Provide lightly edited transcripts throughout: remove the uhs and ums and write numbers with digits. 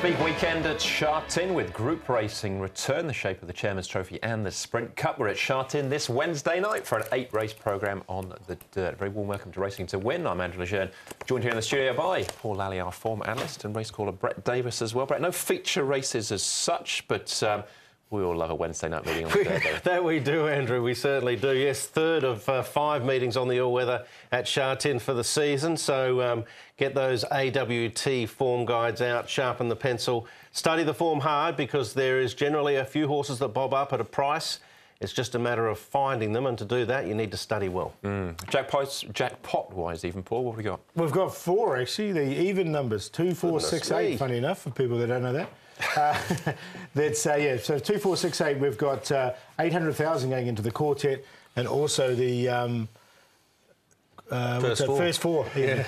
big weekend at Sha Tin with group racing return, the shape of the Chairman's Trophy and the Sprint Cup. We're at Sha Tin this Wednesday night for an 8-race programme on the dirt. Very warm welcome to Racing to Win. I'm Andrew Lejeune, joined here in the studio by Paul Lally, our form analyst, and race caller Brett Davis as well. Brett, no feature races as such, but we all love a Wednesday night meeting on Thursday. That we do, Andrew, we certainly do. Yes, third of 5 meetings on the all-weather at Sha Tin for the season. So get those AWT form guides out, sharpen the pencil, study the form hard, because there is generally a few horses that bob up at a price. It's just a matter of finding them, and to do that, you need to study well. Jackpot-wise even, Paul, what have we got? We've got 4, actually, the even numbers, 2, 4, 6, 8, funny enough, for people that don't know that. So 2, 4, 6, 8. We've got 800,000 going into the quartet, and also the first four. Yeah.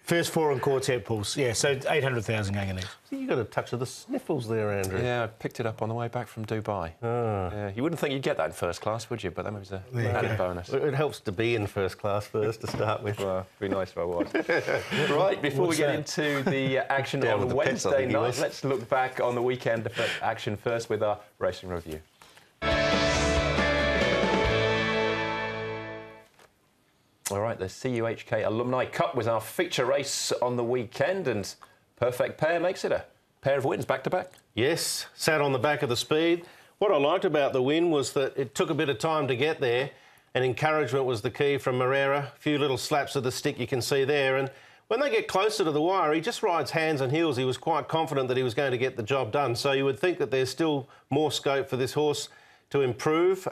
First 4 on quartet pools. Yeah, so 800,000 going in there. You got a touch of the sniffles there, Andrew. Yeah, I picked it up on the way back from Dubai. Yeah, you wouldn't think you'd get that in first class, would you? But that was a added bonus. It helps to be in first class first to start with. Well, it'd be nice if I was. Right, before we get into the action on Wednesday night, let's look back on the weekend action first with our racing review. All right, the CUHK Alumni Cup was our feature race on the weekend, and perfect pair makes it a pair of wins back-to-back. Yes, sat on the back of the speed. What I liked about the win was that it took a bit of time to get there, and encouragement was the key from Moreira. A few little slaps of the stick you can see there, and when they get closer to the wire, he just rides hands and heels. He was quite confident that he was going to get the job done, so you would think that there's still more scope for this horse to improve,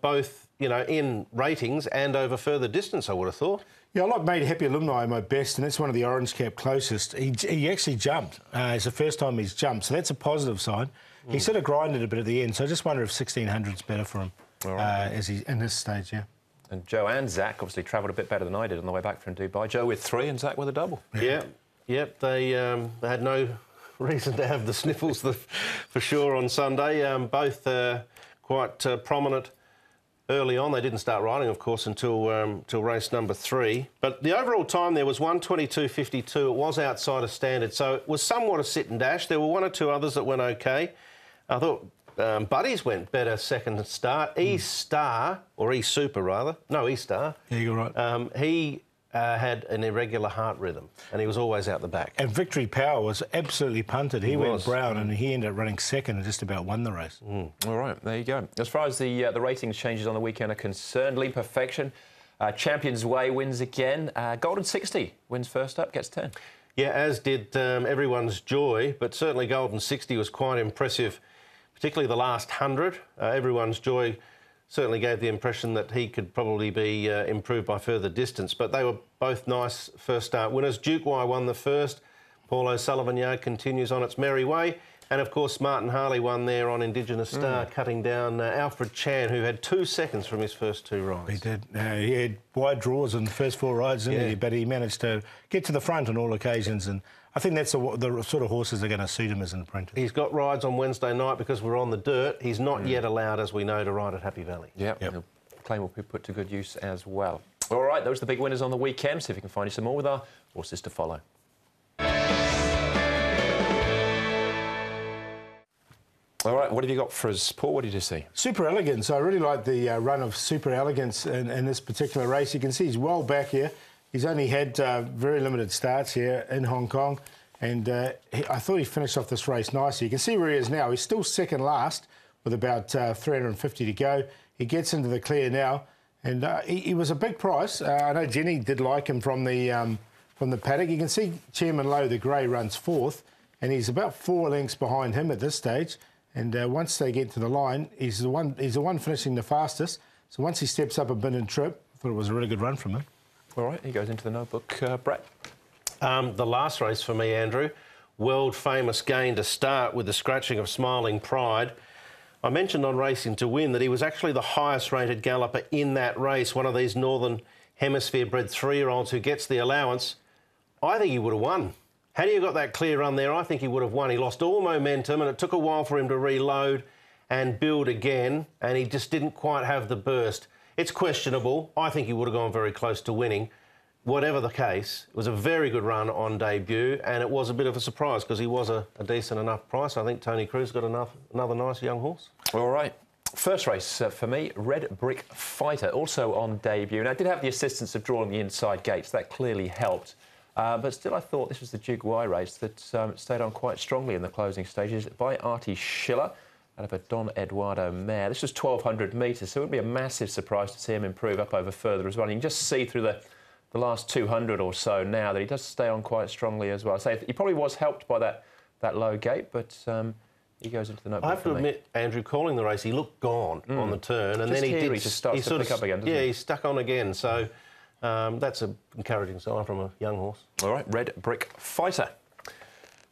both, you know, in ratings and over further distance, I would have thought. Yeah, I like Made Happy Alumni my best, and that's one of the orange cap closest. He actually jumped. It's the first time he's jumped, so that's a positive sign. He sort of grinded a bit at the end, so I just wonder if 1600's better for him as he's in this stage, yeah. And Joe and Zach obviously travelled a bit better than I did on the way back from Dubai. Joe with 3 and Zach with a double. Yeah, yep. They had no reason to have the sniffles for sure on Sunday. Both quite prominent early on. They didn't start riding, of course, until race number 3. But the overall time there was 1:22.52. It was outside of standard, so it was somewhat a sit and dash. There were 1 or 2 others that went OK. I thought Buddies went better second start. E-Star, or E-Super rather. No, E-Star. Yeah, you're right. He had an irregular heart rhythm, and he was always out the back. And Victory Power was absolutely punted. He went brown, and he ended up running second and just about won the race. All right, there you go. As far as the ratings changes on the weekend are concerned, Lead Perfection, Champions Way wins again. Golden 60 wins first up, gets 10. Yeah, as did Everyone's Joy, but certainly Golden 60 was quite impressive, particularly the last 100. Everyone's Joy certainly gave the impression that he could probably be improved by further distance, but they were both nice first start winners. Duke Y won the first. Paul O'Sullivan Yard continues on its merry way. And, of course, Martin Harley won there on Indigenous Star, cutting down Alfred Chan, who had 2 seconds from his first 2 rides. He did. He had wide draws in the first 4 rides, didn't he? But he managed to get to the front on all occasions, and I think that's the sort of horses that are going to suit him as an apprentice. He's got rides on Wednesday night because we're on the dirt. He's not yet allowed, as we know, to ride at Happy Valley. Yep. The claim will be put to good use as well. All right, those are the big winners on the weekend. See if we can find you some more with our horses to follow. All right, what have you got for us, Paul? What did you see? Super Elegance. I really like the run of Super Elegance in this particular race. You can see he's well back here. He's only had very limited starts here in Hong Kong, and I thought he finished off this race nicely. You can see where he is now. He's still second last with about 350 to go. He gets into the clear now, and he was a big price. I know Jenny did like him from the paddock. You can see Chairman Lowe, the grey, runs 4th, and he's about 4 lengths behind him at this stage. And once they get to the line, he's the one finishing the fastest. So once he steps up a bin and trip, I thought it was a really good run from him. All right, he goes into the notebook. Brett? The last race for me, Andrew, world famous gain to start with the scratching of Smiling Pride. I mentioned on Racing to Win that he was actually the highest rated galloper in that race, one of these Northern Hemisphere bred 3-year-olds who gets the allowance. I think he would have won. Had he got that clear run there, I think he would have won. He lost all momentum, and it took a while for him to reload and build again, and he just didn't quite have the burst. It's questionable. I think he would have gone very close to winning. whatever the case, it was a very good run on debut, and it was a bit of a surprise because he was a decent enough price. I think Tony Cruz got another nice young horse. All right. First race for me, Red Brick Fighter, also on debut. Now, I did have the assistance of drawing the inside gates. That clearly helped. But still, I thought this was the Duke Y race that stayed on quite strongly in the closing stages by Artie Schiller out of a Don Eduardo mare. This was 1,200 metres, so it would be a massive surprise to see him improve up over further as well. And you can just see through the last 200 or so now that he does stay on quite strongly as well. So he probably was helped by that low gate, but he goes into the notebook. I have to admit, Andrew, calling the race, he looked gone on the turn, and just then he just starts to pick up again, doesn't he? He stuck on again. So that's an encouraging sign from a young horse. All right, Red Brick Fighter.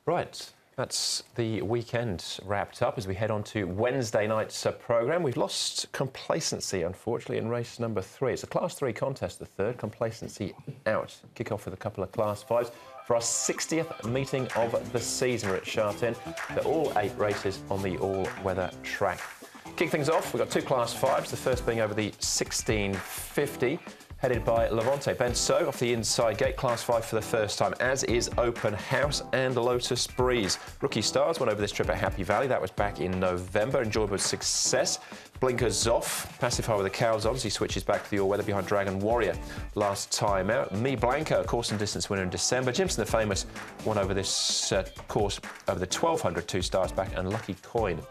Right, that's the weekend wrapped up as we head on to Wednesday night's programme. We've lost Complacency, unfortunately, in race number 3. It's a Class 3 contest, the third. Complacency out. Kick off with a couple of Class 5s for our 60th meeting of the season. We're at Sha Tin. They're all 8 races on the all-weather track. Kick things off, we've got 2 Class 5s, the first being over the 1650. Headed by Levante. Ben So off the inside gate, Class 5 for the first time, as is Open House and Lotus Breeze. Rookie Stars went over this trip at Happy Valley. That was back in November. Enjoyable success. Blinkers off. Pacify with the cows on as he switches back to the all-weather behind Dragon Warrior last time out. Mi Blanco, course and distance winner in December. Jimson the Famous won over this course over the 1,200, 2 stars back, and Lucky Coin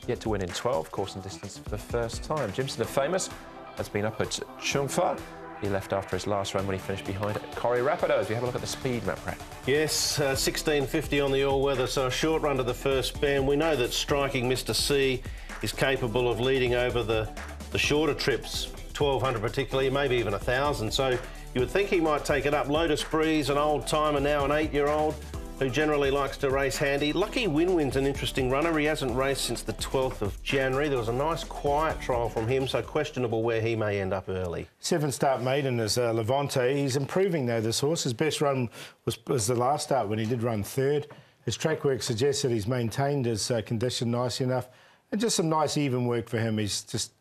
yet to win in 12, course and distance for the first time. Jimson the Famous has been up at Chungfa. He left after his last run when he finished behind Corrie Rapidos. We have a look at the speed map, Brad. Yes, 1650 on the all-weather, so a short run to the first bend. We know that striking Mr C is capable of leading over the shorter trips, 1,200 particularly, maybe even 1,000. So you would think he might take it up. Lotus Breeze, an old-timer now, an 8-year-old, who generally likes to race handy. Lucky Winwin's an interesting runner. He hasn't raced since the 12th of January. There was a nice quiet trial from him, so questionable where he may end up early. 7-start maiden is Levante. He's improving, though, this horse. His best run was the last start when he did run 3rd. His track work suggests that he's maintained his condition nice enough. And just some nice even work for him. He's just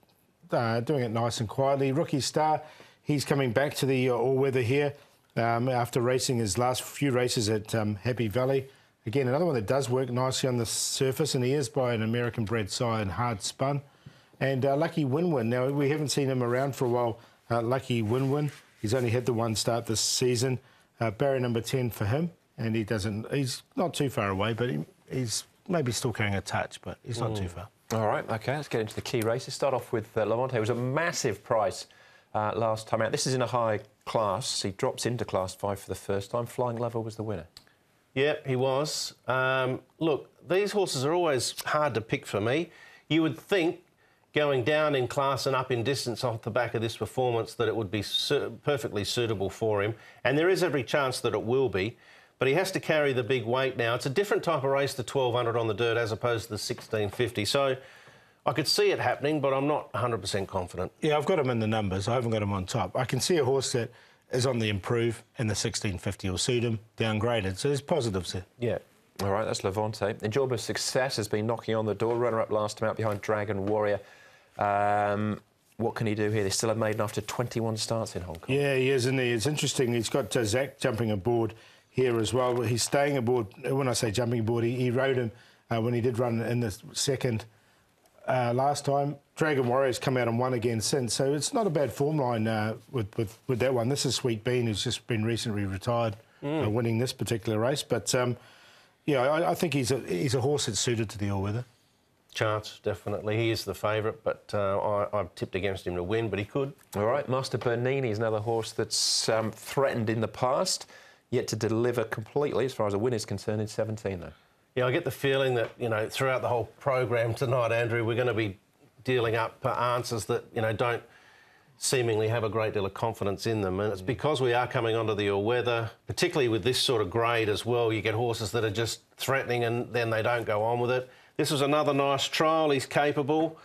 doing it nice and quietly. Rookie Star, he's coming back to the all-weather here. After racing his last few races at Happy Valley. Again, another one that does work nicely on the surface, and he is by an American-bred sire and hard spun. And Lucky Winwin. Now, we haven't seen him around for a while. Lucky Winwin, he's only had the 1 start this season. Barrier number 10 for him, and he's not too far away, but he's maybe still carrying a touch, but he's not too far. All right, OK, let's get into the key races. Start off with Levante. It was a massive price last time out. This is in a high class. He drops into Class 5 for the first time. Flying Level was the winner. Yep, he was. Look, these horses are always hard to pick for me. You would think, going down in class and up in distance off the back of this performance, that it would be perfectly suitable for him. And there is every chance that it will be. But he has to carry the big weight now. It's a different type of race, the 1,200 on the dirt, as opposed to the 1650. So I could see it happening, but I'm not 100% confident. Yeah, I've got him in the numbers. I haven't got him on top. I can see a horse that is on the improve, and the 1650 will suit him, downgraded. So there's positives there. Yeah. All right, that's Levante. Enjoyable Success has been knocking on the door. Runner-up last time out behind Dragon Warrior. What can he do here? They still have maiden after 21 starts in Hong Kong. Yeah, he is, and it's interesting. He's got Zach jumping aboard here as well. He's staying aboard. When I say jumping aboard, he rode him when he did run in the second last time. Dragon Warrior's come out and won again since, so it's not a bad form line with that one. This is Sweet Bean, who's just been recently retired, winning this particular race. But yeah, I think he's a horse that's suited to the all-weather. Chance, definitely. He is the favourite, but I've tipped against him to win, but he could. All right, Master Bernini is another horse that's threatened in the past, yet to deliver completely as far as a win is concerned in 17, though. Yeah, I get the feeling that, you know, throughout the whole program tonight, Andrew, we're going to be dealing up answers that, you know, don't seemingly have a great deal of confidence in them. And it's because we are coming onto the all-weather, particularly with this sort of grade as well. You get horses that are just threatening and then they don't go on with it. This was another nice trial. He's capable,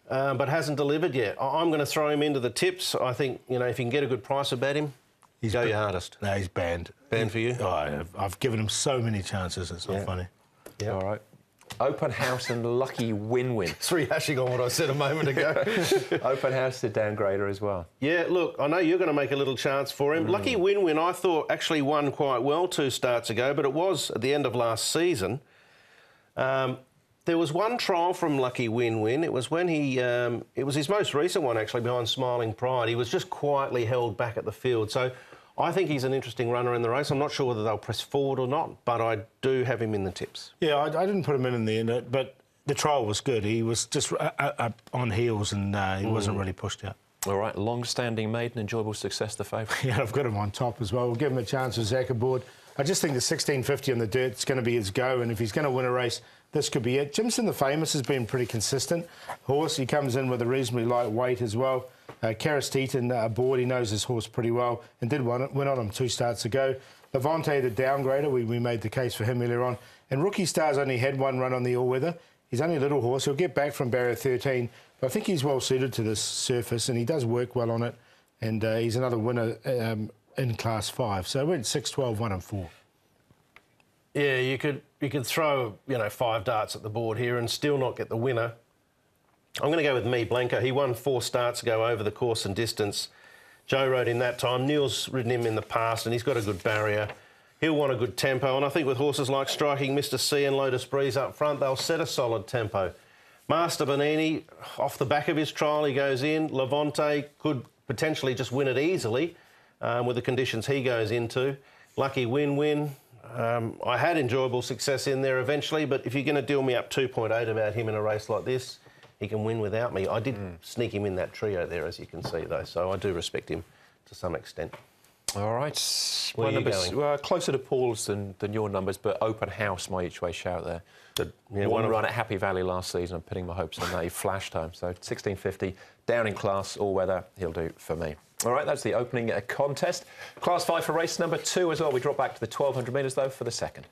but hasn't delivered yet. I'm going to throw him into the tips. I think, you know, if you can get a good price about him, go your hardest. No, he's banned. Banned for you? Oh, I've given him so many chances, it's not funny. Yeah. All right. Open House and Lucky Win-Win. It's rehashing on what I said a moment ago. Open House to downgrader as well. Yeah, look, I know you're going to make a little chance for him. Lucky Win-Win, I thought, actually won quite well 2 starts ago, but it was at the end of last season. There was one trial from Lucky Win-Win. It was when he... it was his most recent one, actually, behind Smiling Pride. He was just quietly held back at the field. So I think he's an interesting runner in the race. I'm not sure whether they'll press forward or not, but I do have him in the tips. Yeah, I didn't put him in the end, but the trial was good. He was just up on heels and he wasn't really pushed out. All right, long-standing maiden, enjoyable success, the favourite. Yeah, I've got him on top as well. We'll give him a chance with Zach aboard. I just think the 1650 on the dirt is going to be his go, and if he's going to win a race, this could be it. Jimson the Famous has been pretty consistent. Horse, he comes in with a reasonably light weight as well. Teton aboard, he knows his horse pretty well and did win on him 2 starts ago. Levante, the downgrader, we made the case for him earlier on. And Rookie Star's only had 1 run on the all-weather. He's only a little horse. He'll get back from barrier 13, but I think he's well suited to this surface and he does work well on it. And he's another winner in Class 5. So it went 6, 12, 1 and 4. Yeah, you could throw, 5 darts at the board here and still not get the winner. I'm going to go with Me Blanco. He won 4 starts ago over the course and distance. Joe rode in that time. Neil's ridden him in the past and he's got a good barrier. He'll want a good tempo, and I think with horses like Striking Mr. C and Lotus Breeze up front, they'll set a solid tempo. Master Bonini, off the back of his trial, he goes in. Levante could potentially just win it easily with the conditions he goes into. Lucky Win-Win. I had enjoyable success in there eventually, but if you're going to deal me up 2.8 about him in a race like this, he can win without me. I did sneak him in that trio there, as you can see, though, so I do respect him to some extent. All right. Where My are you numbers going? closer to Paul's than your numbers, but Open House, my each way shout there. Yeah, one run at Happy Valley last season. I'm putting my hopes on that. He flashed home. So 1650, down in class, all weather, he'll do for me. All right, that's the opening contest. Class 5 for race number 2 as well. We drop back to the 1200 metres, though, for the second.